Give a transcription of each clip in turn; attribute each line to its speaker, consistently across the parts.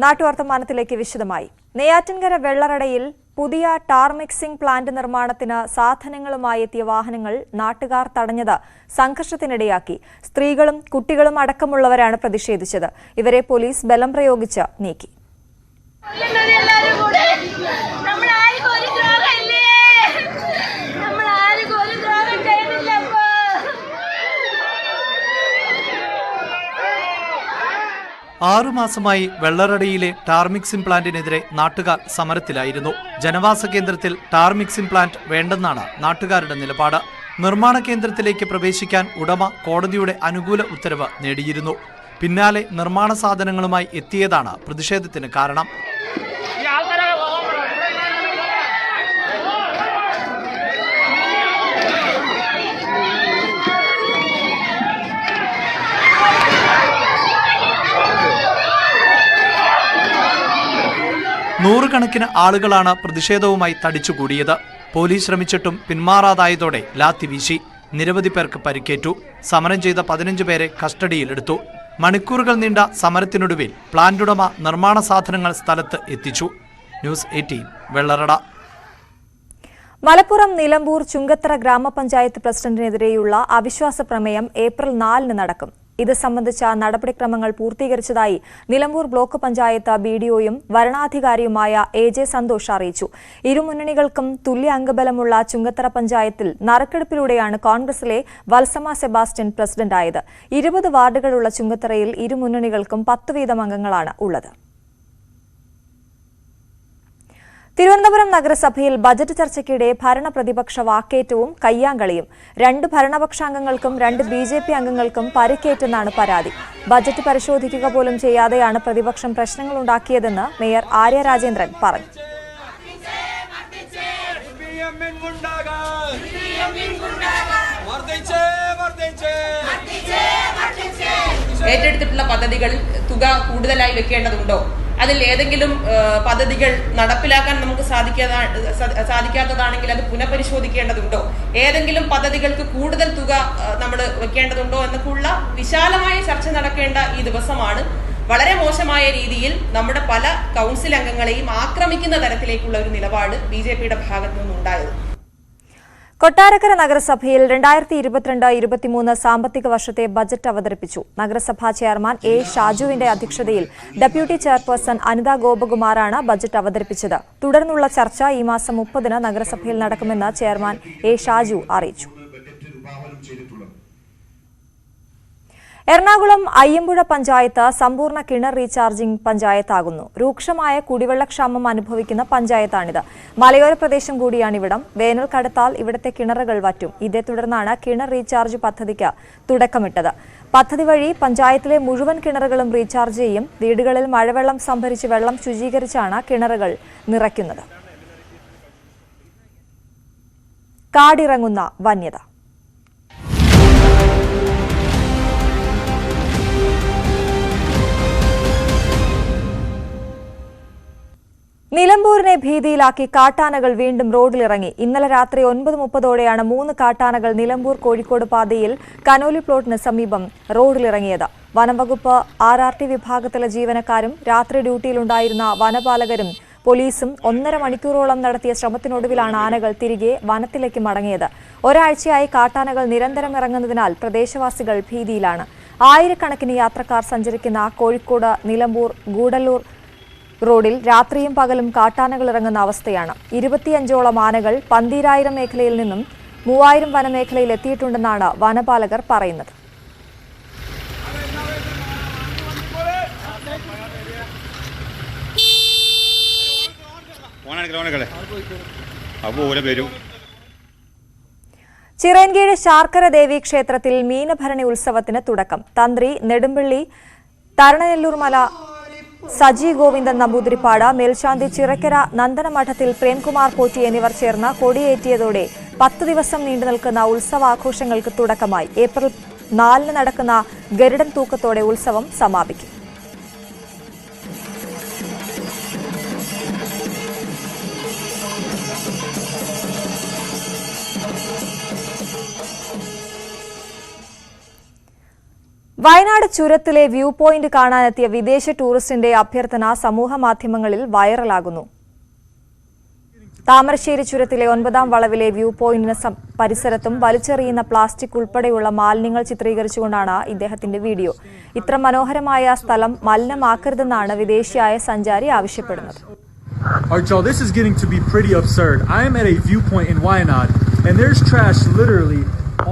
Speaker 1: നാട്ടുവർത്തമാനത്തിലേക്ക് വിശദമായി. നെയ്യാറ്റിൻകര വെള്ളറടയിൽ പുതിയ tar mixing plant നിർമ്മാണത്തിന് സാധനങ്ങളുമായി എത്തിയ വാഹനങ്ങൾ നാട്ടുകാർ തടഞ്ഞത് സംഘർഷത്തിനിടയാക്കി. സ്ത്രീകളും കുട്ടികളും അടക്കമുള്ളവരാണ് പ്രതിഷേധിച്ചത്. ഇവരെ പോലീസ് ബലം പ്രയോഗിച്ച് നീക്കി.
Speaker 2: ആറുമാസമായി വെള്ളറടയിലെ ടാർ മിക്സിംഗ് പ്ലാന്റിനെതിരെ നാട്ടുകാർ സമരത്തിലായിരുന്നു. ജനവാസ കേന്ദ്രത്തിൽ ടാർ മിക്സിംഗ് പ്ലാന്റ് വേണ്ടെന്നാണ് നാട്ടുകാരുടെ നിലപാട്. നിർമ്മാണ കേന്ദ്രത്തിലേക്ക് പ്രവേശിക്കാൻ ഉടമ കോടതിയുടെ അനുകൂല ഉത്തരവ് നേടിയിരുന്നു. പിന്നാലെ നിർമ്മാണ സാധനങ്ങളുമായി എത്തിയതാണ് പ്രതിഷേധത്തിന് കാരണം. നൂറുകണക്കിന് ആളുകളാണ് പ്രതിഷേധവുമായി തടിച്ചുകൂടിയത്. പോലീസ് ശ്രമിച്ചിട്ടും പിന്മാറാതായതോടെ ലാത്തി വീശി. നിരവധി പേർക്ക് പരിക്കേറ്റു. സമരം ചെയ്ത 15 പേരെ കസ്റ്റഡിയിലെടുത്തു. മണിക്കൂറുകൾ നീണ്ട സമരത്തിനൊടുവിൽ പ്ലാന്റ് ഉടമ നിർമ്മാണ സാധനങ്ങൾ സ്ഥലത്ത് എത്തിച്ചു. ന്യൂസ് 18 വെള്ളറട.
Speaker 1: മലപ്പുറം നിലമ്പൂർ ചുങ്കത്തറ ഗ്രാമപഞ്ചായത്ത് പ്രസിഡന്റിനെതിരെയുള്ള അവിശ്വാസ പ്രമേയം ഏപ്രിൽ 4 നടക്കും. ഇത് സംബന്ധിച്ച നടപടിക്രമങ്ങൾ പൂർത്തീകരിച്ചതായി നിലമ്പൂർ ബ്ലോക്ക് പഞ്ചായത്ത് ബിഡിഒയും വരണാധികാരിയുമായ AJ സന്തോഷ് അറിയിച്ചു. ഇരുമുന്നണികൾക്കും തുല്യ അംഗബലമുള്ള ചുങ്കത്തറ പഞ്ചായത്തിൽ നറുക്കെടുപ്പിലൂടെയാണ് കോൺഗ്രസിലെ വത്സമ സെബാസ്റ്റ്യൻ പ്രസിഡന്റായത്. 20 വാർഡുകളുള്ള ചുങ്കത്തറയിൽ ഇരുമുന്നണികൾക്കും 10 വീതം അംഗങ്ങളാണ് ഉള്ളത്. തിരുവനന്തപുരം നഗരസഭയിൽ ബജറ്റ് ചർച്ചയ്ക്കിടെ ഭരണപ്രതിപക്ഷ വാക്കേറ്റവും കയ്യാങ്കളിയും. 2 ഭരണപക്ഷാംഗങ്ങൾക്കും 2 BJP അംഗങ്ങൾക്കും പരിക്കേറ്റെന്നാണ് പരാതി. ബജറ്റ് പരിശോധിക്കുക പോലും ചെയ്യാതെയാണ് പ്രതിപക്ഷം പ്രശ്നങ്ങളുണ്ടാക്കിയതെന്ന് മേയർ ആര്യ രാജേന്ദ്രൻ പറഞ്ഞു.
Speaker 3: ഏറ്റെടുത്തിട്ടുള്ള പദ്ധതികളിൽ തുക കൂടുതലായി വെക്കേണ്ടതുണ്ടോ? അതിൽ ഏതെങ്കിലും പദ്ധതികൾ നടപ്പിലാക്കാൻ നമുക്ക് സാധിക്കാത്തതാണെങ്കിൽ അത് പുനഃപരിശോധിക്കേണ്ടതുണ്ടോ? ഏതെങ്കിലും പദ്ധതികൾക്ക് കൂടുതൽ തുക നമ്മൾ വെക്കേണ്ടതുണ്ടോ എന്നൊക്കെയുള്ള വിശാലമായ ചർച്ച നടക്കേണ്ട ഈ ദിവസമാണ് വളരെ മോശമായ രീതിയിൽ നമ്മുടെ പല കൗൺസിൽ അംഗങ്ങളെയും ആക്രമിക്കുന്ന തരത്തിലേക്കുള്ള ഒരു നിലപാട് BJPയുടെ ഭാഗത്തു നിന്നുണ്ടായത്.
Speaker 1: കൊട്ടാരക്കര നഗരസഭയിൽ 2022-23 സാമ്പത്തിക വർഷത്തെ ബജറ്റ് അവതരിപ്പിച്ചു. നഗരസഭാ ചെയർമാൻ A. ഷാജുവിന്റെ അധ്യക്ഷതയിൽ ഡെപ്യൂട്ടി ചെയർപേഴ്സൺ അനിത ഗോപകുമാറാണ് ബജറ്റ് അവതരിപ്പിച്ചത്. തുടർന്നുള്ള ചർച്ച ഈ മാസം 30-ന് നഗരസഭയിൽ നടക്കുമെന്ന് ചെയർമാൻ A. ഷാജു അറിയിച്ചു. എറണാകുളം അയ്യമ്പുഴ പഞ്ചായത്ത് സമ്പൂർണ്ണ കിണർ റീചാർജിംഗ് പഞ്ചായത്താകുന്നു. രൂക്ഷമായ കുടിവെള്ളക്ഷാമം അനുഭവിക്കുന്ന പഞ്ചായത്താണിത്. മലയോര പ്രദേശം കൂടിയാണിവിടം. വേനൽ കടുത്താൽ ഇവിടത്തെ കിണറുകൾ വറ്റും. ഇതേ തുടർന്നാണ് കിണർ റീചാർജ് പദ്ധതിക്ക് തുടക്കമിട്ടത്. പദ്ധതി വഴി പഞ്ചായത്തിലെ മുഴുവൻ കിണറുകളും റീചാർജ് ചെയ്യും. വീടുകളിൽ മഴവെള്ളം സംഭരിച്ച് വെള്ളം ശുചീകരിച്ചാണ് കിണറുകൾ നിറയ്ക്കുന്നത്. കാടിറങ്ങുന്ന വന്യത. നിലമ്പൂരിനെ ഭീതിയിലാക്കി കാട്ടാനകൾ വീണ്ടും റോഡിലിറങ്ങി. ഇന്നലെ രാത്രി 9:30ഓടെയാണ് 3 കാട്ടാനകൾ നിലമ്പൂർ കോഴിക്കോട് പാതയിൽ കനോലി പ്ലോട്ടിന് സമീപം റോഡിലിറങ്ങിയത്. വനംവകുപ്പ് RRT വിഭാഗത്തിലെ ജീവനക്കാരും രാത്രി ഡ്യൂട്ടിയിലുണ്ടായിരുന്ന വനപാലകരും പോലീസും 1.5 മണിക്കൂറോളം നടത്തിയ ശ്രമത്തിനൊടുവിലാണ് ആനകൾ തിരികെ വനത്തിലേക്ക് മടങ്ങിയത്. ഒരാഴ്ചയായി കാട്ടാനകൾ നിരന്തരം ഇറങ്ങുന്നതിനാൽ പ്രദേശവാസികൾ ഭീതിയിലാണ്. ആയിരക്കണക്കിന് യാത്രക്കാർ സഞ്ചരിക്കുന്ന കോഴിക്കോട് നിലമ്പൂർ ഗൂഡല്ലൂർ റോഡിൽ രാത്രിയും പകലും കാട്ടാനകൾ ഇറങ്ങുന്ന അവസ്ഥയാണ്. 25ഓളം ആനകൾ 12,000 മേഖലയിൽ നിന്നും 3,000 വനമേഖലയിൽ എത്തിയിട്ടുണ്ടെന്നാണ് വനപാലകർ പറയുന്നത്. ചിറയൻകീഴ് ശാർക്കര ദേവി ക്ഷേത്രത്തിൽ മീനഭരണി ഉത്സവത്തിന് തുടക്കം. തന്ത്രി നെടുമ്പള്ളി തരണനെല്ലൂർമല സജി ഗോവിന്ദൻ നമ്പൂതിരിപ്പാട്, മേൽശാന്തി ചിറക്കര നന്ദനമഠത്തിൽ പ്രേംകുമാർ പോറ്റി എന്നിവർ ചേർന്ന് കൊടിയേറ്റിയതോടെ 10 ദിവസം നീണ്ടുനിൽക്കുന്ന ഉത്സവാഘോഷങ്ങൾക്ക് തുടക്കമായി. ഏപ്രിൽ 4-ന് നടക്കുന്ന ഗരുഡൻ തൂക്കത്തോടെ ഉത്സവം സമാപിക്കും. വയനാട് ചുരത്തിലെ വ്യൂ പോയിന്റ് കാണാനെത്തിയ വിദേശ ടൂറിസ്റ്റിന്റെ അഭ്യർത്ഥന സമൂഹമാധ്യമങ്ങളിൽ വൈറലാകുന്നു. താമരശ്ശേരി ചുരത്തിലെ 9ാം വളവിലെ വ്യൂ പോയിന്റിന് പരിസരത്തും വലിച്ചെറിയുന്ന പ്ലാസ്റ്റിക് ഉൾപ്പെടെയുള്ള മാലിന്യങ്ങൾ ചിത്രീകരിച്ചുകൊണ്ടാണ് ഇദ്ദേഹത്തിന്റെ വീഡിയോ. ഇത്ര മനോഹരമായ സ്ഥലം മലിനമാക്കരുതെന്നാണ് വിദേശിയായ സഞ്ചാരി ആവശ്യപ്പെടുന്നത്.
Speaker 4: Alright, y'all, this is getting to be pretty absurd. I am at a viewpoint in Wayanad, and there's trash literally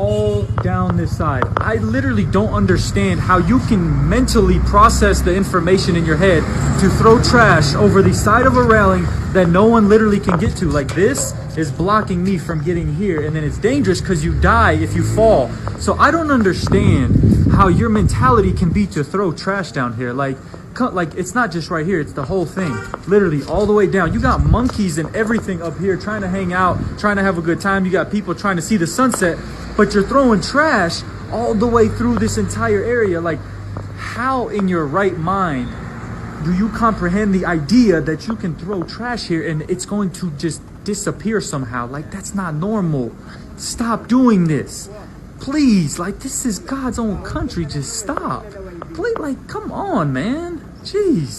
Speaker 4: all down this side. I literally don't understand how you can mentally process the information in your head to throw trash over the side of a railing that no one literally can get to. Like, this is blocking me from getting here, and then it's dangerous because you die if you fall. So I don't understand how your mentality can be to throw trash down here. Like it's not just right here, it's the whole thing, literally all the way down. You got monkeys and everything up here trying to hang out, trying to have a good time. You got people trying to see the sunset, but you're throwing trash all the way through this entire area. Like, how in your right mind do you comprehend the idea that you can throw trash here and it's going to just disappear somehow? Like, that's not normal. Stop doing this, please. Like, this is God's own country. Just stop. Please, like, come on, man. Jeez.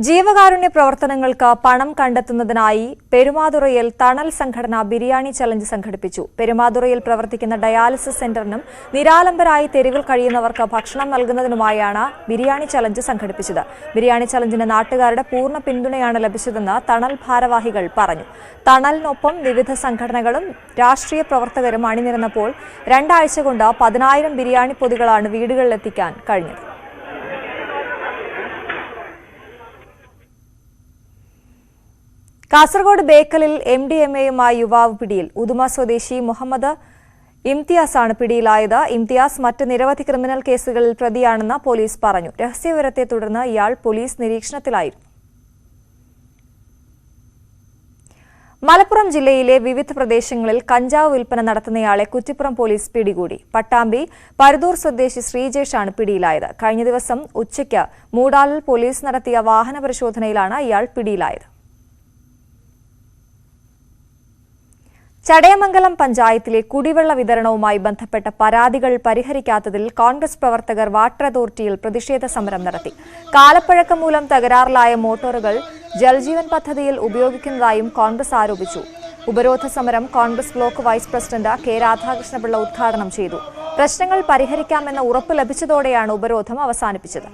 Speaker 1: ജീവകാരുണ്യ പ്രവർത്തനങ്ങൾക്ക് പണം കണ്ടെത്തുന്നതിനായി പെരുമാതുറയിൽ തണൽ സംഘടന biryani challenge സംഘടിപ്പിച്ചു. പെരുമാതുറയിൽ പ്രവർത്തിക്കുന്ന dialysis സെന്ററിനും നിരാലംബരായി തെരുവിൽ കഴിയുന്നവർക്ക് ഭക്ഷണം നൽകുന്നതിനുമായാണ് ബിരിയാണി ചലഞ്ച് സംഘടിപ്പിച്ചത്. ബിരിയാണി ചലഞ്ചിന് നാട്ടുകാരുടെ പൂർണ്ണ പിന്തുണയാണ് ലഭിച്ചതെന്ന് തണൽ ഭാരവാഹികൾ പറഞ്ഞു. തണലിനൊപ്പം വിവിധ സംഘടനകളും രാഷ്ട്രീയ പ്രവർത്തകരും അണിനിരന്നപ്പോൾ 2 ആഴ്ച കൊണ്ട് 10,000 ബിരിയാണി പൊതികളാണ് വീടുകളിലെത്തിക്കാൻ കഴിഞ്ഞത്. കാസർഗോഡ് ബേക്കലിൽ MDMAയുമായി യുവാവ് പിടിയിൽ. ഉദുമ സ്വദേശി മുഹമ്മദ് ഇംതിയാസാണ് പിടിയിലായത്. ഇംതിയാസ് മറ്റ് നിരവധി ക്രിമിനൽ കേസുകളിൽ പ്രതിയാണെന്ന് പോലീസ് പറഞ്ഞു. രഹസ്യവിവരത്തെ തുടർന്ന് ഇയാൾ പോലീസ് നിരീക്ഷണത്തിലായിരുന്നു. മലപ്പുറം ജില്ലയിലെ വിവിധ പ്രദേശങ്ങളിൽ കഞ്ചാവ് വിൽപ്പന നടത്തുന്നയാളെ കുറ്റിപ്പുറം പോലീസ് പിടികൂടി. പട്ടാമ്പി പരുതൂർ സ്വദേശി ശ്രീജേഷാണ് പിടിയിലായത്. കഴിഞ്ഞ ദിവസം ഉച്ചയ്ക്ക് മൂടാലിൽ പോലീസ് നടത്തിയ വാഹന പരിശോധനയിലാണ് ഇയാൾ പിടിയിലായത്. ചടയമംഗലം പഞ്ചായത്തിലെ കുടിവെള്ള വിതരണവുമായി ബന്ധപ്പെട്ട പരാതികൾ പരിഹരിക്കാത്തതിൽ കോൺഗ്രസ് പ്രവർത്തകർ വാട്ടർ അതോറിറ്റിയിൽ പ്രതിഷേധ സമരം നടത്തി. കാലപ്പഴക്കം മൂലം തകരാറിലായ മോട്ടോറുകൾ ജൽജീവൻ പദ്ധതിയിൽ ഉപയോഗിക്കുന്നതായും കോൺഗ്രസ് ആരോപിച്ചു. ഉപരോധ സമരം Congress block vice president K Radhakrishnapillai ഉദ്ഘാടനം ചെയ്തു. പ്രശ്നങ്ങൾ പരിഹരിക്കാമെന്ന ഉറപ്പ് ലഭിച്ചതോടെയാണ് ഉപരോധം അവസാനിപ്പിച്ചത്.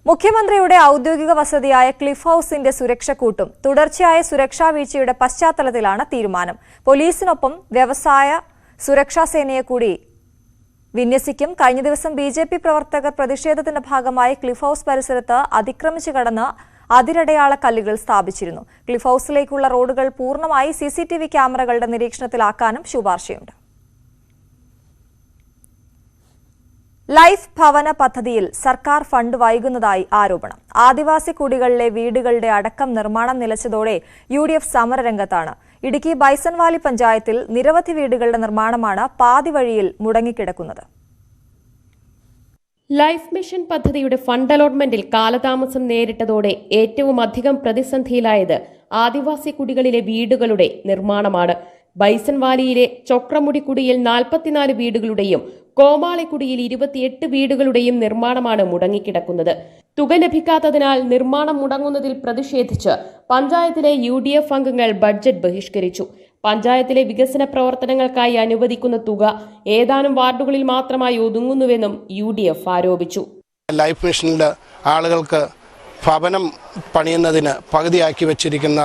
Speaker 1: മുഖ്യമന്ത്രിയുടെ ഔദ്യോഗിക വസതിയായ ക്ലിഫ് ഹൌസിന്റെ സുരക്ഷ കൂട്ടും. തുടർച്ചയായ സുരക്ഷാ വീഴ്ചയുടെ പശ്ചാത്തലത്തിലാണ് തീരുമാനം. പോലീസിനൊപ്പം വ്യവസായ സുരക്ഷാ സേനയെ കൂടി വിന്യസിക്കും. കഴിഞ്ഞ ദിവസം BJP പ്രവർത്തകർ പ്രതിഷേധത്തിന്റെ ഭാഗമായി ക്ലിഫ് ഹൌസ് പരിസരത്ത് അതിക്രമിച്ചു കടന്ന് അതിരടയാള കല്ലുകൾ സ്ഥാപിച്ചിരുന്നു. ക്ലിഫ് ഹൌസിലേക്കുള്ള റോഡുകൾ പൂർണ്ണമായി CCTV ക്യാമറകളുടെ നിരീക്ഷണത്തിലാക്കാനും ശുപാർശയുണ്ട്. ലൈഫ് ഭവന പദ്ധതിയിൽ സർക്കാർ ഫണ്ട് വൈകുന്നതായി ആരോപണം. ആദിവാസി കുടികളിലെ വീടുകളുടെ അടക്കം നിർമ്മാണം നിലച്ചതോടെ UDF സമരരംഗത്താണ്. ഇടുക്കി ബൈസൺവാലി പഞ്ചായത്തിൽ നിരവധി വീടുകളുടെ നിർമ്മാണമാണ് പാതി വഴിയിൽ മുടങ്ങിക്കിടക്കുന്നത്.
Speaker 5: ലൈഫ് മിഷൻ പദ്ധതിയുടെ ഫണ്ട് അലോട്ട്മെന്റിൽ കാലതാമസം നേരിട്ടതോടെ ഏറ്റവും അധികം പ്രതിസന്ധിയിലായത് ആദിവാസി കുടികളിലെ വീടുകളുടെ നിർമ്മാണമാണ്. ബൈസൺവാലിയിലെ ചൊക്രമുടിക്കുടിയിൽ 44 വീടുകളുടെയും കോമാളിക്കുടിയിൽ 28 വീടുകളുടെയും നിർമ്മാണമാണ് മുടങ്ങിക്കിടക്കുന്നത്. തുക ലഭിക്കാത്തതിനാൽ നിർമ്മാണം മുടങ്ങുന്നതിൽ പ്രതിഷേധിച്ച് പഞ്ചായത്തിലെ UDF അംഗങ്ങൾ ബഡ്ജറ്റ് ബഹിഷ്കരിച്ചു. പഞ്ചായത്തിലെ വികസന പ്രവർത്തനങ്ങൾക്കായി അനുവദിക്കുന്ന തുക ഏതാനും വാർഡുകളിൽ മാത്രമായി ഒതുങ്ങുന്നുവെന്നും UDF ആരോപിച്ചു.
Speaker 6: ലൈഫ് മിഷനിൽ ആളുകൾക്ക് ഭവനം പണിയുന്നതിന് പകുതിയാക്കി വെച്ചിരിക്കുന്ന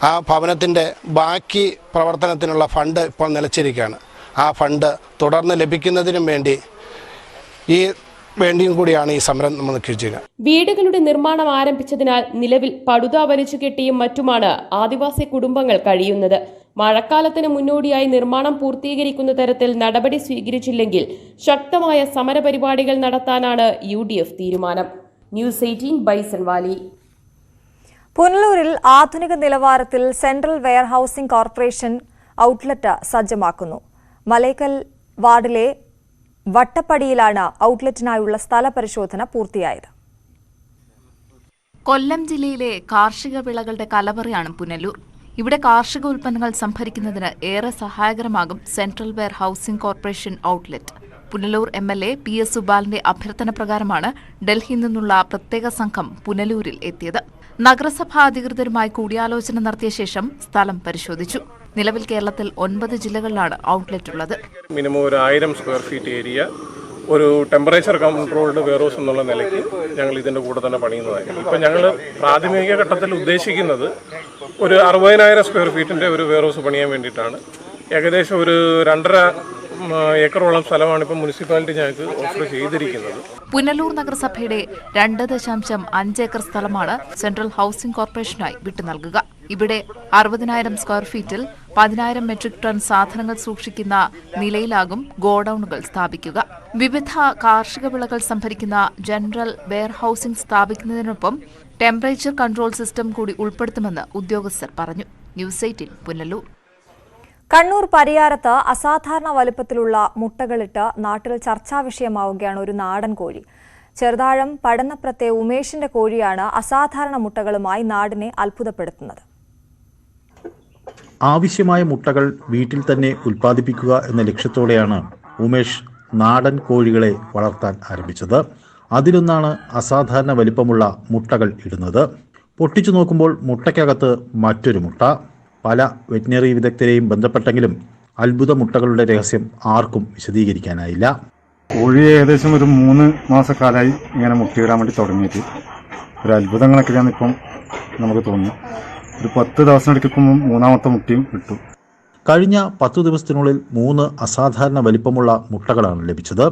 Speaker 6: ആ ഭവനത്തിൻ്റെ ബാക്കി പ്രവർത്തനത്തിനുള്ള ഫണ്ട് ഇപ്പോൾ നിലച്ചിരിക്കുകയാണ്. ആ ഫണ്ട് തുടർന്ന് ലഭിക്കുന്നതിനും വേണ്ടിയും കൂടിയാണ് ഈ സമരം നമ്മൾ ചെയ്യുക.
Speaker 5: വീടുകളുടെ നിർമ്മാണം ആരംഭിച്ചതിനാൽ നിലവിൽ പടുത വലിച്ചു കെട്ടിയും മറ്റുമാണ് ആദിവാസി കുടുംബങ്ങൾ കഴിയുന്നത്. മഴക്കാലത്തിന് മുന്നോടിയായി നിർമ്മാണം പൂർത്തീകരിക്കുന്ന തരത്തിൽ നടപടി സ്വീകരിച്ചില്ലെങ്കിൽ ശക്തമായ സമരപരിപാടികൾ നടത്താനാണ് UDF തീരുമാനം. ന്യൂസ് 18 ബൈസൺവാലി.
Speaker 1: പുനലൂരിൽ ആധുനിക നിലവാരത്തിൽ സെൻട്രൽ വെയർഹൌസിംഗ് കോർപ്പറേഷൻ ഔട്ട്ലെറ്റ് സജ്ജമാക്കുന്നു. മലേക്കൽ വാർഡിലെ വട്ടപ്പടിയിലാണ് ഔട്ട്ലെറ്റിനായുള്ള സ്ഥല പരിശോധന പൂർത്തിയായത്.
Speaker 7: കൊല്ലം ജില്ലയിലെ കാർഷിക വിളകളുടെ കലവറയാണ് പുനലൂർ. ഇവിടെ കാർഷിക ഉൽപ്പന്നങ്ങൾ സംഭരിക്കുന്നതിന് ഏറെ സഹായകരമാകും central warehousing corporation outlet. Punalur MLA PS സുബാലിന്റെ അഭ്യർത്ഥന പ്രകാരമാണ് ഡൽഹിയിൽ നിന്നുള്ള പ്രത്യേക സംഘം പുനലൂരിൽ എത്തിയത്. നഗരസഭാ അധികൃതരുമായി കൂടിയാലോചന നടത്തിയ ശേഷം സ്ഥലം പരിശോധിച്ചു. നിലവിൽ കേരളത്തിൽ 9 ജില്ലകളിലാണ് ഔട്ട്ലെറ്റ് ഉള്ളത്.
Speaker 8: മിനിമം ഒരു 1000 സ്ക്വയർ ഫീറ്റ് ഏരിയ ഒരു ടെമ്പറേച്ചർ കൺട്രോൾഡ് വെയർഹൗസ് എന്നുള്ള നിലയ്ക്ക് ഞങ്ങൾ ഇതിൻ്റെ കൂടെ തന്നെ പണിയുന്നതായിരിക്കും. ഇപ്പം ഞങ്ങൾ പ്രാഥമിക ഘട്ടത്തിൽ ഉദ്ദേശിക്കുന്നത് ഒരു 60,000 സ്ക്വയർ ഫീറ്റിൻ്റെ ഒരു വെയർഹൗസ് പണിയാൻ വേണ്ടിയിട്ടാണ്. ഏകദേശം ഒരു 2.5 ഏക്കറോളം സ്ഥലമാണ് ഇപ്പം മുനിസിപ്പാലിറ്റി ഞങ്ങൾക്ക് ഓഫർ ചെയ്തിരിക്കുന്നത്.
Speaker 7: പുനലൂർ നഗരസഭയുടെ 2.5 ഏക്കർ സ്ഥലമാണ് സെൻട്രൽ ഹൌസിംഗ് കോർപ്പറേഷനായി വിട്ടു നൽകുക. ഇവിടെ 60,000 സ്ക്വയർ ഫീറ്റിൽ 10,000 മെട്രിക് ടൺ സാധനങ്ങൾ സൂക്ഷിക്കുന്ന നിലയിലാകും ഗോഡൌണുകൾ സ്ഥാപിക്കുക. വിവിധ കാർഷിക വിളകൾ സംഭരിക്കുന്ന ജനറൽ വെയർ ഹൌസിംഗ് സ്ഥാപിക്കുന്നതിനൊപ്പം ടെമ്പറേച്ചർ കൺട്രോൾ സിസ്റ്റം കൂടി ഉൾപ്പെടുത്തുമെന്ന് ഉദ്യോഗസ്ഥർ പറഞ്ഞു. ന്യൂസ് 18 പുനലൂർ.
Speaker 1: കണ്ണൂർ പരിയാരത്ത് അസാധാരണ വലുപ്പത്തിലുള്ള മുട്ടകളിട്ട് നാട്ടിൽ ചർച്ചാ വിഷയമാവുകയാണ് ഒരു നാടൻ കോഴി. ചെറുതാഴം പടന്നപ്രത്തെ ഉമേഷിന്റെ കോഴിയാണ് അസാധാരണ മുട്ടകളുമായി നാടിനെ അത്ഭുതപ്പെടുത്തുന്നത്.
Speaker 9: ആവശ്യമായ മുട്ടകൾ വീട്ടിൽ തന്നെ ഉൽപ്പാദിപ്പിക്കുക എന്ന ലക്ഷ്യത്തോടെയാണ് ഉമേഷ് നാടൻ കോഴികളെ വളർത്താൻ ആരംഭിച്ചത്. അതിലൊന്നാണ് അസാധാരണ വലിപ്പമുള്ള മുട്ടകൾ ഇടുന്നത്. പൊട്ടിച്ചു നോക്കുമ്പോൾ മുട്ടയ്ക്കകത്ത് മറ്റൊരു മുട്ട. പല വെറ്റിനറി വിദഗ്ധരെയും ബന്ധപ്പെട്ടെങ്കിലും അത്ഭുത മുട്ടകളുടെ രഹസ്യം ആർക്കും വിശദീകരിക്കാനായില്ല.
Speaker 10: കോഴി ഏകദേശം ഒരു 3 മാസക്കാലമായി ഇങ്ങനെ മുട്ടയിടാൻ വേണ്ടി തുടങ്ങിയിട്ട് ഒരു അത്ഭുതങ്ങളൊക്കെയാണ് ഇപ്പം നമുക്ക് തോന്നുന്നു. ഒരു 10 ദിവസം എടുക്കുമ്പോൾ 3ാമത്തെ മുട്ടയും ഇട്ടു.
Speaker 9: കഴിഞ്ഞ 10 ദിവസത്തിനുള്ളിൽ 3 അസാധാരണ വലിപ്പമുള്ള മുട്ടകളാണ് ലഭിച്ചത്.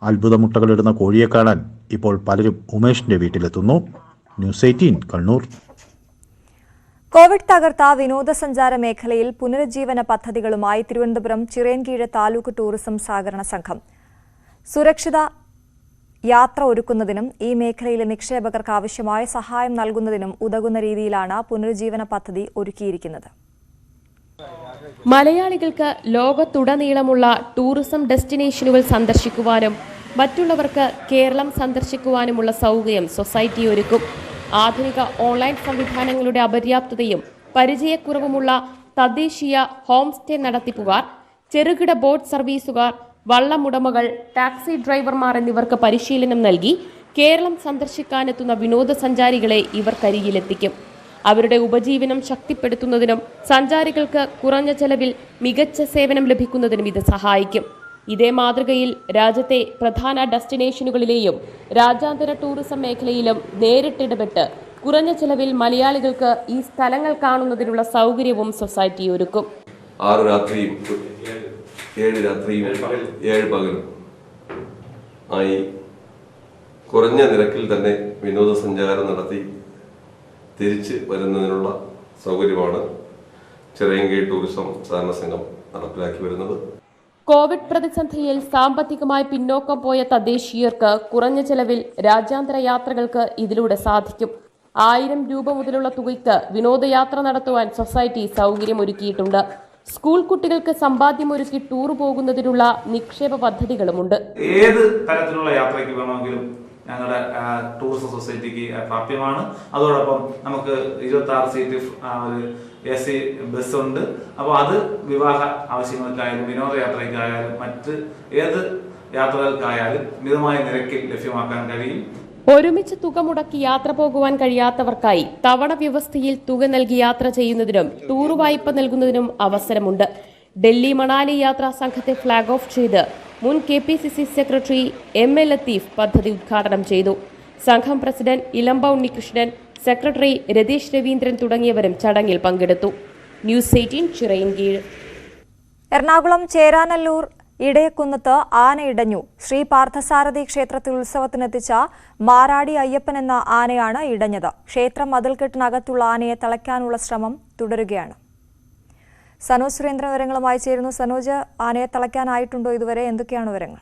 Speaker 9: അത്ഭുത മുട്ടകളിടുന്ന കോഴിയെ കാണാൻ ഇപ്പോൾ പലരും ഉമേഷിന്റെ വീട്ടിലെത്തുന്നു. ന്യൂസ് 18 കണ്ണൂർ.
Speaker 1: കോവിഡ് തകർത്ത വിനോദസഞ്ചാര മേഖലയിൽ പുനരുജ്ജീവന പദ്ധതികളുമായി തിരുവനന്തപുരം ചിറയൻകീഴ് താലൂക്ക് ടൂറിസം സഹകരണ സംഘം സുരക്ഷിത യാത്ര ഒരുക്കുന്നതിനും ഈ മേഖലയിലെ നിക്ഷേപകർക്ക് ആവശ്യമായ സഹായം നൽകുന്നതിനും ഉതകുന്ന രീതിയിലാണ് പുനരുജ്ജീവന പദ്ധതി ഒരുക്കിയിരിക്കുന്നത്.
Speaker 5: മലയാളികൾക്ക് ലോകത്തുടനീളമുള്ള ടൂറിസം ഡെസ്റ്റിനേഷനുകൾ സന്ദർശിക്കുവാനും മറ്റുള്ളവർക്ക് കേരളം സന്ദർശിക്കുവാനുമുള്ള സൗകര്യം സൊസൈറ്റി ഒരുക്കും. ആധുനിക ഓൺലൈൻ സംവിധാനങ്ങളുടെ അപര്യാപ്തതയും പരിചയക്കുറവുമുള്ള തദ്ദേശീയ ഹോം സ്റ്റേ നടത്തിപ്പുകാർ, ചെറുകിട ബോട്ട് സർവീസുകാർ, വള്ളമുടമകൾ, ടാക്സി ഡ്രൈവർമാർ എന്നിവർക്ക് പരിശീലനം നൽകി കേരളം സന്ദർശിക്കാനെത്തുന്ന വിനോദസഞ്ചാരികളെ ഇവർ കരികിലെത്തിക്കും. അവരുടെ ഉപജീവനം ശക്തിപ്പെടുത്തുന്നതിനും സഞ്ചാരികൾക്ക് കുറഞ്ഞ ചെലവിൽ മികച്ച സേവനം ലഭിക്കുന്നതിനും ഇത് സഹായിക്കും. ഇതേ മാതൃകയിൽ രാജ്യത്തെ പ്രധാന ഡെസ്റ്റിനേഷനുകളിലെയും രാജ്യാന്തര ടൂറിസം മേഖലയിലും നേരിട്ടിടപെട്ട് കുറഞ്ഞ ചെലവിൽ മലയാളികൾക്ക് ഈ സ്ഥലങ്ങൾ കാണുന്നതിനുള്ള സൗകര്യവും സൊസൈറ്റി ഒരുക്കും.
Speaker 11: 6 രാത്രിയും 7 രാത്രിയും 7 പകലും ആയി കുറഞ്ഞ നിരക്കിൽ തന്നെ വിനോദസഞ്ചാരം നടത്തി തിരിച്ച് വരുന്നതിനുള്ള സൗകര്യമാണ് ചിറയൻകീഴ് ടൂറിസം സഹകരണ സംഘം നടപ്പിലാക്കി വരുന്നത്.
Speaker 5: കോവിഡ് പ്രതിസന്ധിയിൽ സാമ്പത്തികമായി പിന്നോക്കം പോയ തദ്ദേശീയർക്ക് കുറഞ്ഞ ചെലവിൽ രാജ്യാന്തര യാത്രകൾക്ക് ഇതിലൂടെ സാധിക്കും. 1000 രൂപ മുതലുള്ള തുകയ്ക്ക് വിനോദയാത്ര നടത്തുവാൻ സൊസൈറ്റി സൗകര്യമൊരുക്കിയിട്ടുണ്ട്. സ്കൂൾ കുട്ടികൾക്ക് സമ്പാദ്യമൊരുക്കി ടൂർ പോകുന്നതിനുള്ള നിക്ഷേപ പദ്ധതികളുമുണ്ട്.
Speaker 12: ഏത് തരത്തിലുള്ള യാത്രയ്ക്ക് വേണമെങ്കിലും ഞങ്ങളുടെ ടൂറിസം സൊസൈറ്റിക്ക് പ്രാപ്യമാണ്. അതോടൊപ്പം നമുക്ക് 26 സീറ്റ് ഒരു AC ബസ്സുണ്ട്. അപ്പോൾ അത് വിവാഹ ആവശ്യങ്ങൾക്കായാലും വിനോദയാത്രയ്ക്കായാലും മറ്റ് ഏത് യാത്രകൾക്കായാലും മിതമായ നിരക്കിൽ ലഭ്യമാക്കാൻ കഴിയും.
Speaker 5: ഒരുമിച്ച് തുക മുടക്കി യാത്ര പോകുവാൻ കഴിയാത്തവർക്കായി തവണ വ്യവസ്ഥയിൽ തുക നൽകി യാത്ര ചെയ്യുന്നതിനും ടൂർ വായ്പ നൽകുന്നതിനും അവസരമുണ്ട്. ഡൽഹി മണാലി യാത്രാ സംഘത്തെ ഫ്ളാഗ് ഓഫ് ചെയ്ത് മുൻ KPCC സെക്രട്ടറി MA ലത്തീഫ് പദ്ധതി ഉദ്ഘാടനം ചെയ്തു. സംഘം പ്രസിഡന്റ് ഇലമ്പ ഉണ്ണികൃഷ്ണൻ, സെക്രട്ടറി രതീഷ് രവീന്ദ്രൻ തുടങ്ങിയവരും ചടങ്ങിൽ പങ്കെടുത്തു. ന്യൂസ് 18 ചിറയൻകീഴ്.
Speaker 1: എറണാകുളം ചേരാനല്ലൂർ ഇടയക്കുന്നത്ത് ആന ഇടഞ്ഞു. ശ്രീ പാർത്ഥസാരഥി ക്ഷേത്രത്തിൽ ഉത്സവത്തിനെത്തിച്ച മാറാടി അയ്യപ്പൻ എന്ന ആനയാണ് ഇടഞ്ഞത്. ക്ഷേത്രം മതിൽക്കെട്ടിനകത്തുള്ള ആനയെ തളയ്ക്കാനുള്ള ശ്രമം തുടരുകയാണ്. സനോജ് സുരേന്ദ്രൻ വിവരങ്ങളുമായി ചേരുന്നു. സനോജ്, ആനയെ തളയ്ക്കാനായിട്ടുണ്ടോ ഇതുവരെ? എന്തൊക്കെയാണ് വിവരങ്ങൾ?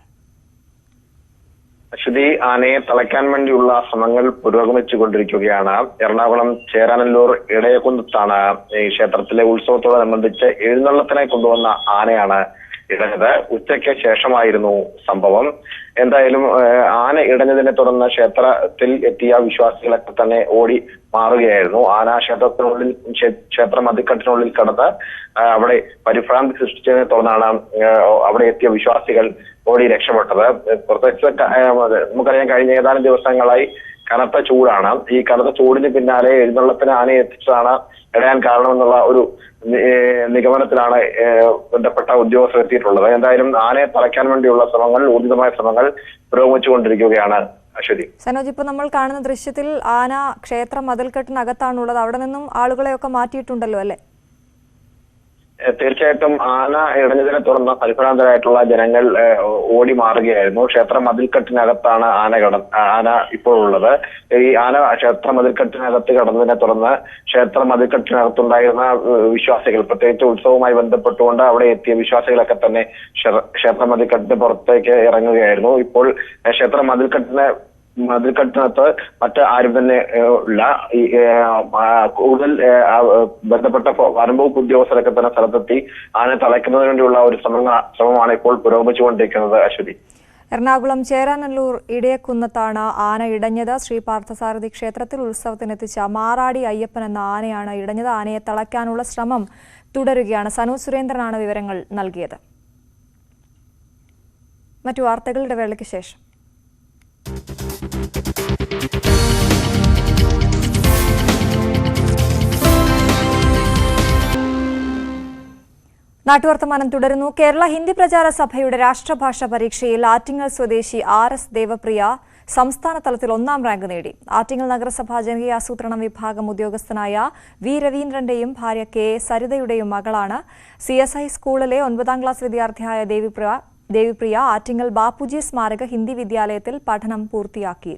Speaker 13: അശ്വതി, ആനയെ തളയ്ക്കാൻ വേണ്ടിയുള്ള ശ്രമങ്ങൾ പുരോഗമിച്ചുകൊണ്ടിരിക്കുകയാണ്. എറണാകുളം ചേരാനല്ലൂർ ഇടയക്കുന്നത്താണ് ഈ ക്ഷേത്രത്തിലെ ഉത്സവത്തോടനുബന്ധിച്ച് എഴുന്നള്ളത്തിനായി കൊണ്ടുവന്ന ആനയാണ് ഇടഞ്ഞത്. ഉച്ചയ്ക്ക് ശേഷമായിരുന്നു സംഭവം. എന്തായാലും ആന ഇടഞ്ഞതിനെ തുടർന്ന് ക്ഷേത്രത്തിൽ എത്തിയ വിശ്വാസികളൊക്കെ തന്നെ ഓടി മാറുകയായിരുന്നു. ആന ക്ഷേത്ര മതിൽക്കെട്ടിനുള്ളിൽ കടന്ന് അവിടെ പരിഭ്രാന്തി സൃഷ്ടിച്ചതിനെ തുടർന്നാണ് അവിടെ എത്തിയ വിശ്വാസികൾ ഓടി രക്ഷപ്പെട്ടത്. പ്രത്യേകിച്ച് നമുക്കറിയാം, കഴിഞ്ഞ ഏതാനും ദിവസങ്ങളായി കനത്ത ചൂടാണ്. ഈ കനത്ത ചൂടിന് പിന്നാലെ എഴുന്നള്ളത്തിന് ആനയെ എത്തിച്ചതാണ് ഇടയാൻ കാരണമെന്നുള്ള ഒരു നിഗമനത്തിലാണ് ബന്ധപ്പെട്ട ഉദ്യോഗസ്ഥർ എത്തിയിട്ടുള്ളത്. എന്തായാലും ആനയെ തളയ്ക്കാൻ വേണ്ടിയുള്ള ശ്രമങ്ങൾ, ഊർജിതമായ ശ്രമങ്ങൾ പുരോഗമിച്ചുകൊണ്ടിരിക്കുകയാണ്. അശ്വതി,
Speaker 1: സനോജ്, ഇപ്പോൾ നമ്മൾ കാണുന്ന ദൃശ്യത്തിൽ ആന ക്ഷേത്ര മതിൽക്കെട്ടിനകത്താണുള്ളത്. അവിടെ നിന്നും ആളുകളെയൊക്കെ മാറ്റിയിട്ടുണ്ടല്ലോ അല്ലേ?
Speaker 13: തീർച്ചയായിട്ടും ആന ഇടഞ്ഞതിനെ തുടർന്ന് പരിഭ്രാന്തരായിട്ടുള്ള ജനങ്ങൾ ഓടി മാറുകയായിരുന്നു. ക്ഷേത്ര മതിൽക്കെട്ടിനകത്താണ് ആന ഇപ്പോൾ ഉള്ളത്. ഈ ആന ക്ഷേത്ര മതിൽക്കെട്ടിനകത്ത് കടന്നതിനെ തുടർന്ന് ക്ഷേത്ര മതിൽക്കെട്ടിനകത്തുണ്ടായിരുന്ന വിശ്വാസികൾ, പ്രത്യേകിച്ച് ഉത്സവവുമായി ബന്ധപ്പെട്ടുകൊണ്ട് അവിടെ എത്തിയ വിശ്വാസികളൊക്കെ തന്നെ ക്ഷേത്ര മതിൽക്കെട്ടിന് പുറത്തേക്ക് ഇറങ്ങുകയായിരുന്നു. ഇപ്പോൾ ക്ഷേത്ര മതിൽക്കെട്ടിനകത്ത് മറ്റ് ആരും തന്നെ ഇല്ല. ഈ കൂടുതൽ ബന്ധപ്പെട്ട വനംവകുപ്പ് ഉദ്യോഗസ്ഥരൊക്കെ തന്നെ സ്ഥലത്തെത്തി ആനയെ തളയ്ക്കുന്നതിന് വേണ്ടിയുള്ള ഒരു ശ്രമമാണ് ഇപ്പോൾ പുരോഗമിച്ചുകൊണ്ടിരിക്കുന്നത്. അശ്വതി,
Speaker 1: എറണാകുളം ചേരാനല്ലൂർ ഇടയക്കുന്നത്താണ് ആന ഇടഞ്ഞത്. ശ്രീ പാർത്ഥസാരഥി ക്ഷേത്രത്തിൽ ഉത്സവത്തിനെത്തിച്ച മാറാടി അയ്യപ്പൻ എന്ന ആനയാണ് ഇടഞ്ഞത്. ആനയെ തളയ്ക്കാനുള്ള ശ്രമം തുടരുകയാണ്. സനോജ് സുരേന്ദ്രനാണ് വിവരങ്ങൾ നൽകിയത്. മറ്റു വാർത്തകളുടെ വേളയ്ക്ക് ശേഷം നാട്ടുവർത്തമാനം തുടരുന്നു. കേരള ഹിന്ദി പ്രചാര സഭയുടെ രാഷ്ട്രഭാഷാ പരീക്ഷയിൽ ആറ്റിങ്ങൽ സ്വദേശി RS ദേവപ്രിയ സംസ്ഥാന തലത്തിൽ 1ാം റാങ്ക് നേടി. ആറ്റിങ്ങൽ നഗരസഭാ ജനകീയാസൂത്രണം വിഭാഗം ഉദ്യോഗസ്ഥനായ V രവീന്ദ്രന്റെയും ഭാര്യ K സരിതയുടെയും മകളാണ്. CSI സ്കൂളിലെ 9ാം ക്ലാസ് വിദ്യാർത്ഥിയായ ദേവിപ്രിയ ആറ്റിങ്ങൽ ബാപ്പുജി സ്മാരക ഹിന്ദി വിദ്യാലയത്തിൽ പഠനം പൂർത്തിയാക്കി.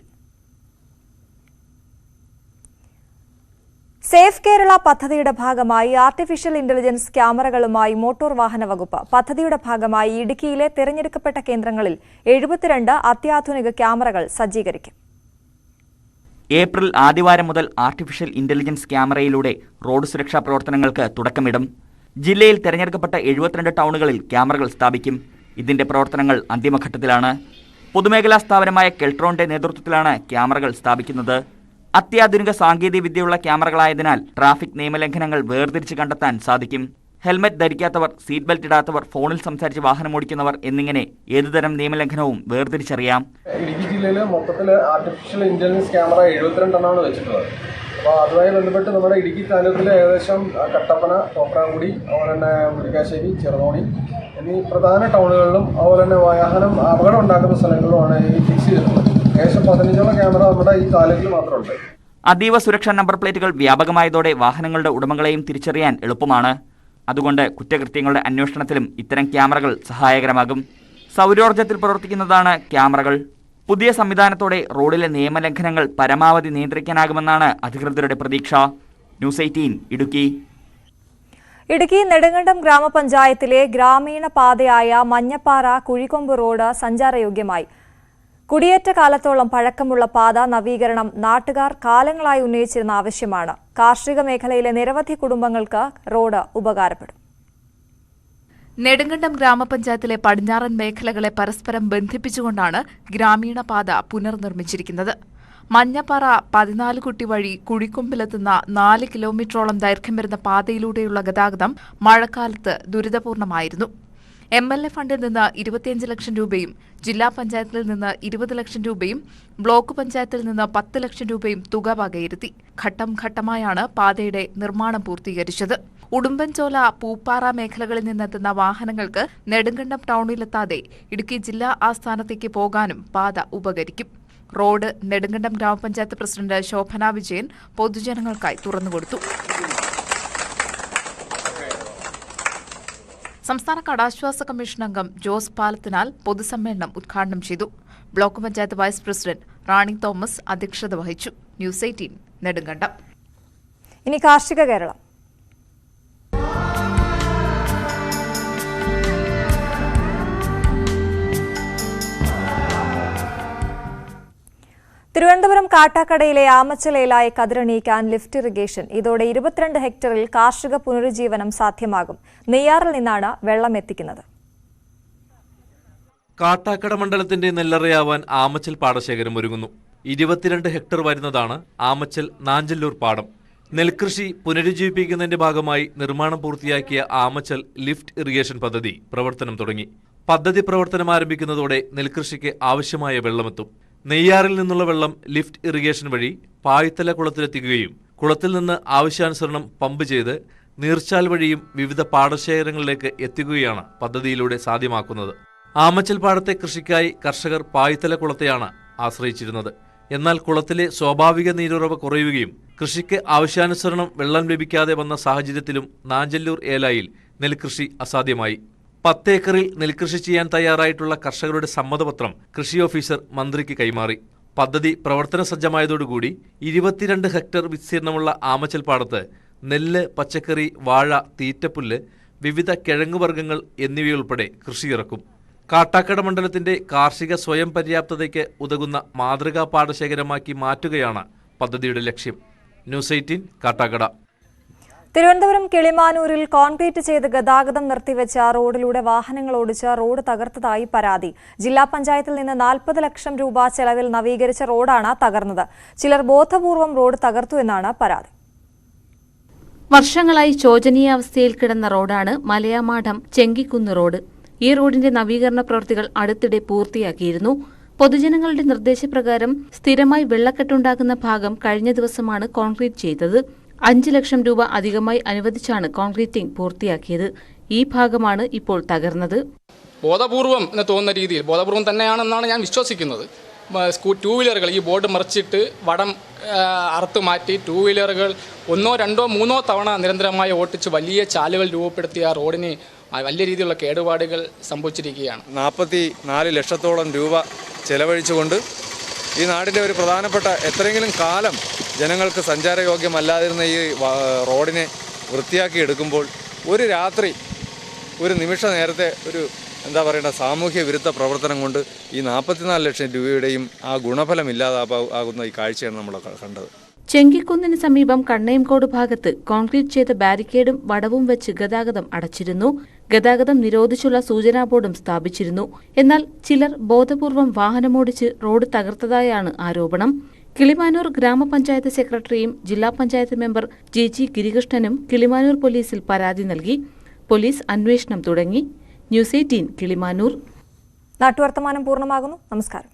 Speaker 1: സേഫ് കേരള പദ്ധതിയുടെ ഭാഗമായി ആർട്ടിഫിഷ്യൽ ഇന്റലിജൻസ് ക്യാമറകളുമായി മോട്ടോർ വാഹന വകുപ്പ്. പദ്ധതിയുടെ ഭാഗമായി ഇടുക്കിയിലെ തിരഞ്ഞെടുക്കപ്പെട്ട കേന്ദ്രങ്ങളിൽ 72 അത്യാധുനിക ക്യാമറകൾ സജ്ജീകരിക്കും.
Speaker 14: ഏപ്രിൽ ആദ്യവാരം മുതൽ ആർട്ടിഫിഷ്യൽ ഇന്റലിജൻസ് ക്യാമറയിലൂടെ റോഡ് സുരക്ഷാ പ്രവർത്തനങ്ങൾക്ക് തുടക്കമിടും. ജില്ലയിൽ തിരഞ്ഞെടുക്കപ്പെട്ട 72 ടൗണുകളിൽ ക്യാമറകൾ സ്ഥാപിക്കും. ഇതിന്റെ പ്രവർത്തനങ്ങൾ അന്തിമഘട്ടത്തിലാണ്. പൊതുമേഖലാ സ്ഥാപനമായ കെൽട്രോണിന്റെ നേതൃത്വത്തിലാണ് ക്യാമറകൾ സ്ഥാപിക്കുന്നത്. അത്യാധുനിക സാങ്കേതിക വിദ്യയുള്ള ക്യാമറകളായതിനാൽ ട്രാഫിക് നിയമലംഘനങ്ങൾ വേർതിരിച്ച് കണ്ടെത്താൻ സാധിക്കും. ഹെൽമറ്റ് ധരിക്കാത്തവർ, സീറ്റ് ബെൽറ്റ് ഇടാത്തവർ, ഫോണിൽ സംസാരിച്ച് വാഹനമോടിക്കുന്നവർ എന്നിങ്ങനെ ഏതുതരം നിയമലംഘനവും വേർതിരിച്ചറിയാം.
Speaker 8: ഇടുക്കി ജില്ലയിൽ മൊത്തത്തിൽ ആർട്ടിഫിഷ്യൽ ഇന്റലിജൻസ് ക്യാമറ 72 എണ്ണമാണ് വെച്ചിട്ടുള്ളത്. അപ്പോൾ അതുമായി ബന്ധപ്പെട്ട് നമ്മുടെ ഇടുക്കി താലൂക്കിൽ ഏകദേശം കട്ടപ്പന, തോപ്രാംകുടി, അതുപോലെ തന്നെ മുരിക്കാശ്ശേരി, ചെറുതോണി എന്നീ പ്രധാന ടൗണുകളിലും അതുപോലെ തന്നെ അപകടം ഉണ്ടാക്കുന്ന സ്ഥലങ്ങളിലുമാണ് ഈ ഫിക്സ് ചെയ്തിട്ടുള്ളത്. ഏകദേശം 15ഓളം ക്യാമറ നമ്മുടെ ഈ താലൂക്കിൽ മാത്രമുണ്ട്.
Speaker 14: അതീവ സുരക്ഷാ നമ്പർ പ്ലേറ്റുകൾ വ്യാപകമായതോടെ വാഹനങ്ങളുടെ ഉടമകളെയും തിരിച്ചറിയാൻ എളുപ്പമാണ്. അതുകൊണ്ട് കുറ്റകൃത്യങ്ങളുടെ അന്വേഷണത്തിലും ഇത്തരം ക്യാമറകൾ സഹായകരമാകും. സൗരോർജ്ജത്തിൽ പ്രവർത്തിക്കുന്നതാണ് ക്യാമറകൾ. പുതിയ സംവിധാനത്തോടെ റോഡിലെ നിയമലംഘനങ്ങൾ പരമാവധി നിയന്ത്രിക്കാനാകുമെന്നാണ് അധികൃതരുടെ പ്രതീക്ഷ. ന്യൂസ് 18 ഇടുക്കി.
Speaker 1: ഇടുക്കി നെടുങ്കണ്ടം ഗ്രാമപഞ്ചായത്തിലെ ഗ്രാമീണ പാതയായ മഞ്ഞപ്പാറ കുഴിക്കൊമ്പ് റോഡ് സഞ്ചാരയോഗ്യമായി. കുടിയേറ്റ കാലത്തോളം പഴക്കമുള്ള പാത നവീകരണം നാട്ടുകാർ കാലങ്ങളായി ഉന്നയിച്ചിരുന്ന ആവശ്യമാണ്. കാർഷിക മേഖലയിലെ നിരവധി കുടുംബങ്ങൾക്ക് റോഡ് ഉപകാരപ്പെടും.
Speaker 7: നെടുങ്കണ്ടം ഗ്രാമപഞ്ചായത്തിലെ പടിഞ്ഞാറൻ മേഖലകളെ പരസ്പരം ബന്ധിപ്പിച്ചുകൊണ്ടാണ് ഗ്രാമീണ പാത പുനർനിർമ്മിച്ചിരിക്കുന്നത്. മഞ്ഞപ്പാറ 14 കുട്ടി വഴി കുഴിക്കൊമ്പിലെത്തുന്ന 4 കിലോമീറ്ററോളം ദൈർഘ്യം വരുന്ന പാതയിലൂടെയുള്ള ഗതാഗതം മഴക്കാലത്ത് ദുരിതപൂർണമായിരുന്നു. MLA ഫണ്ടിൽ നിന്ന് 25 ലക്ഷം രൂപയും ജില്ലാ പഞ്ചായത്തിൽ നിന്ന് 20 ലക്ഷം രൂപയും ബ്ലോക്ക് പഞ്ചായത്തിൽ നിന്ന് 10 ലക്ഷം രൂപയും തുക വകയിരുത്തി ഘട്ടം ഘട്ടമായാണ് പാതയുടെ നിർമ്മാണം പൂർത്തീകരിച്ചത്. ഉടുമ്പൻചോല, പൂപ്പാറ മേഖലകളിൽ നിന്നെത്തുന്ന വാഹനങ്ങൾക്ക് നെടുങ്കണ്ടം ടൗണിലെത്താതെ ഇടുക്കി ജില്ലാ ആസ്ഥാനത്തേക്ക് പോകാനും പാത ഉപകരിക്കും. റോഡ് നെടുങ്കണ്ടം ഗ്രാമപഞ്ചായത്ത് പ്രസിഡന്റ് ശോഭന വിജയൻ പൊതുജനങ്ങൾക്കായി തുറന്നുകൊടുത്തു. സംസ്ഥാന കടാശ്വാസ കമ്മീഷൻ അംഗം ജോസ് പാലത്തിനാൽ പൊതുസമ്മേളനം ഉദ്ഘാടനം ചെയ്തു. Block panchayat vice president Rani Thomas അധ്യക്ഷത വഹിച്ചു. ന്യൂസ് 18 നെടുങ്കണ്ടം.
Speaker 1: ഇനി കാർഷിക കേരളം. തിരുവനന്തപുരം കാട്ടാക്കടയിലെ ആമച്ചലയിലായ കതിരണീക്കാൻ ലിഫ്റ്റ് ഇറിഗേഷൻ. ഇതോടെ 22 ഹെക്ടറിൽ കാർഷിക പുനരുജ്ജീവനം സാധ്യമാകും. നെയ്യാറിൽ നിന്നാണ് വെള്ളം എത്തിക്കുന്നത്.
Speaker 15: കാട്ടാക്കട മണ്ഡലത്തിന്റെ നെല്ലറയാവാൻ ആമച്ചൽ പാടശേഖരം ഒരുങ്ങുന്നു. 22 ഹെക്ടർ വരുന്നതാണ് ആമച്ചൽ നാഞ്ചല്ലൂർ പാടം. നെൽകൃഷി പുനരുജ്ജീവിപ്പിക്കുന്നതിന്റെ ഭാഗമായി നിർമ്മാണം പൂർത്തിയാക്കിയ ആമച്ചൽ ലിഫ്റ്റ് ഇറിഗേഷൻ പദ്ധതി പ്രവർത്തനം തുടങ്ങി. പദ്ധതി പ്രവർത്തനം ആരംഭിക്കുന്നതോടെ നെൽകൃഷിക്ക് ആവശ്യമായ വെള്ളമെത്തും. നെയ്യാറിൽ നിന്നുള്ള വെള്ളം ലിഫ്റ്റ് ഇറിഗേഷൻ വഴി പായ്ത്തല കുളത്തിലെത്തിക്കുകയും കുളത്തിൽ നിന്ന് ആവശ്യാനുസരണം പമ്പ് ചെയ്ത് നീർച്ചാൽ വഴിയും വിവിധ പാടശേഖരങ്ങളിലേക്ക് എത്തിക്കുകയാണ് പദ്ധതിയിലൂടെ സാധ്യമാക്കുന്നത്. ആമച്ചൽ പാടത്തെ കൃഷിക്കായി കർഷകർ പായ്ത്തല കുളത്തെയാണ് ആശ്രയിച്ചിരുന്നത്. എന്നാൽ കുളത്തിലെ സ്വാഭാവിക നീരുറവ് കുറയുകയും കൃഷിക്ക് ആവശ്യാനുസരണം വെള്ളം ലഭിക്കാതെ വന്ന സാഹചര്യത്തിലും നാഞ്ചല്ലൂർ ഏലായിൽ നെൽകൃഷി അസാധ്യമായി. 10 ഏക്കറിൽ നെൽകൃഷി ചെയ്യാൻ തയ്യാറായിട്ടുള്ള കർഷകരുടെ സമ്മതപത്രം കൃഷി ഓഫീസർ മന്ത്രിക്ക് കൈമാറി. പദ്ധതി പ്രവർത്തന സജ്ജമായതോടുകൂടി 22 ഹെക്ടർ വിസ്തീർണമുള്ള ആമച്ചൽ പാടത്ത് നെല്ല്, പച്ചക്കറി, വാഴ, തീറ്റപ്പുല്ല്, വിവിധ കിഴങ്ങുവർഗ്ഗങ്ങൾ എന്നിവയുൾപ്പെടെ കൃഷിയിറക്കും. കാട്ടാക്കട മണ്ഡലത്തിന്റെ കാർഷിക സ്വയം പര്യാപ്തതയ്ക്ക് ഉതകുന്ന മാതൃകാ പാടശേഖരമാക്കി മാറ്റുകയാണ് പദ്ധതിയുടെ ലക്ഷ്യം. ന്യൂസ് 18 കാട്ടാക്കട.
Speaker 1: തിരുവനന്തപുരം കിളിമാനൂരിൽ കോൺക്രീറ്റ് ചെയ്ത് ഗതാഗതം നിർത്തിവെച്ച റോഡിലൂടെ വാഹനങ്ങൾ ഓടിച്ച് റോഡ് തകർത്തതായി പരാതി. ജില്ലാ പഞ്ചായത്തിൽ നിന്ന് 40 ലക്ഷം രൂപ ചെലവിൽ നവീകരിച്ച റോഡാണ് തകർന്നത്. ചിലർ ബോധപൂർവം റോഡ് തകർത്തു എന്നാണ് പരാതി.
Speaker 16: വർഷങ്ങളായി ശോചനീയാവസ്ഥയിൽ കിടന്ന റോഡാണ് മലയാമാഠം ചെങ്കിക്കുന്ന് റോഡ്. ഈ റോഡിന്റെ നവീകരണ പ്രവൃത്തികൾ അടുത്തിടെ പൂർത്തിയാക്കിയിരുന്നു. പൊതുജനങ്ങളുടെ നിർദ്ദേശപ്രകാരം സ്ഥിരമായി വെള്ളക്കെട്ടുണ്ടാകുന്ന ഭാഗം കഴിഞ്ഞ ദിവസമാണ് കോൺക്രീറ്റ് ചെയ്തത്. 5 ലക്ഷം രൂപ അധികമായി അനുവദിച്ചാണ് കോൺക്രീറ്റിംഗ് പൂർത്തിയാക്കിയത്. ഈ ഭാഗമാണ് ഇപ്പോൾ തകർന്നത്.
Speaker 17: ബോധപൂർവം എന്ന് തോന്നുന്ന രീതിയിൽ ബോധപൂർവം തന്നെയാണെന്നാണ് ഞാൻ വിശ്വസിക്കുന്നത്. 2 വീലറുകൾ ഈ ബോർഡ് മറിച്ചിട്ട് വടം അറുത്തു മാറ്റി 2 വീലറുകൾ 1, 2, 3 തവണ നിരന്തരമായി ഓട്ടിച്ച് വലിയ ചാലുകൾ രൂപപ്പെടുത്തിയ റോഡിന് വലിയ രീതിയിലുള്ള കേടുപാടുകൾ സംഭവിച്ചിരിക്കുകയാണ്.
Speaker 18: 44 ലക്ഷത്തോളം രൂപ ചെലവഴിച്ചുകൊണ്ട് ഈ നാടിൻ്റെ ഒരു പ്രധാനപ്പെട്ട എത്രയെങ്കിലും കാലം ജനങ്ങൾക്ക് സഞ്ചാരയോഗ്യമല്ലാതിരുന്ന ഈ റോഡിനെ വൃത്തിയാക്കി എടുക്കുമ്പോൾ ഒരു രാത്രി, ഒരു നിമിഷ നേരത്തെ ഒരു സാമൂഹ്യ വിരുദ്ധ പ്രവർത്തനം കൊണ്ട് ഈ 44 ലക്ഷം രൂപയുടെയും ആ ഗുണഫലം ഇല്ലാതാകുന്ന ഈ കാഴ്ചയാണ് നമ്മൾ കണ്ടത്.
Speaker 16: ചെങ്കിക്കുന്നിന് സമീപം കണ്ണയംകോട് ഭാഗത്ത് കോൺക്രീറ്റ് ചെയ്ത ബാരിക്കേഡും വടവും വെച്ച് ഗതാഗതം അടച്ചിരുന്നു. ഗതാഗതം നിരോധിച്ചുള്ള സൂചനാ ബോർഡും സ്ഥാപിച്ചിരുന്നു. എന്നാൽ ചിലർ ബോധപൂർവം വാഹനമോടിച്ച് റോഡ് തകർത്തതായാണ് ആരോപണം. കിളിമാനൂർ ഗ്രാമപഞ്ചായത്ത് സെക്രട്ടറിയും ജില്ലാ പഞ്ചായത്ത് മെമ്പർ ജി ഗിരികൃഷ്ണനും കിളിമാനൂർ പോലീസിൽ പരാതി നൽകി. പോലീസ് അന്വേഷണം തുടങ്ങി. ന്യൂസ് 18 കിളിമാനൂർ.
Speaker 1: നാട്ടുവർത്തമാനം പൂർണ്ണമാകുന്നു. നമസ്കാരം.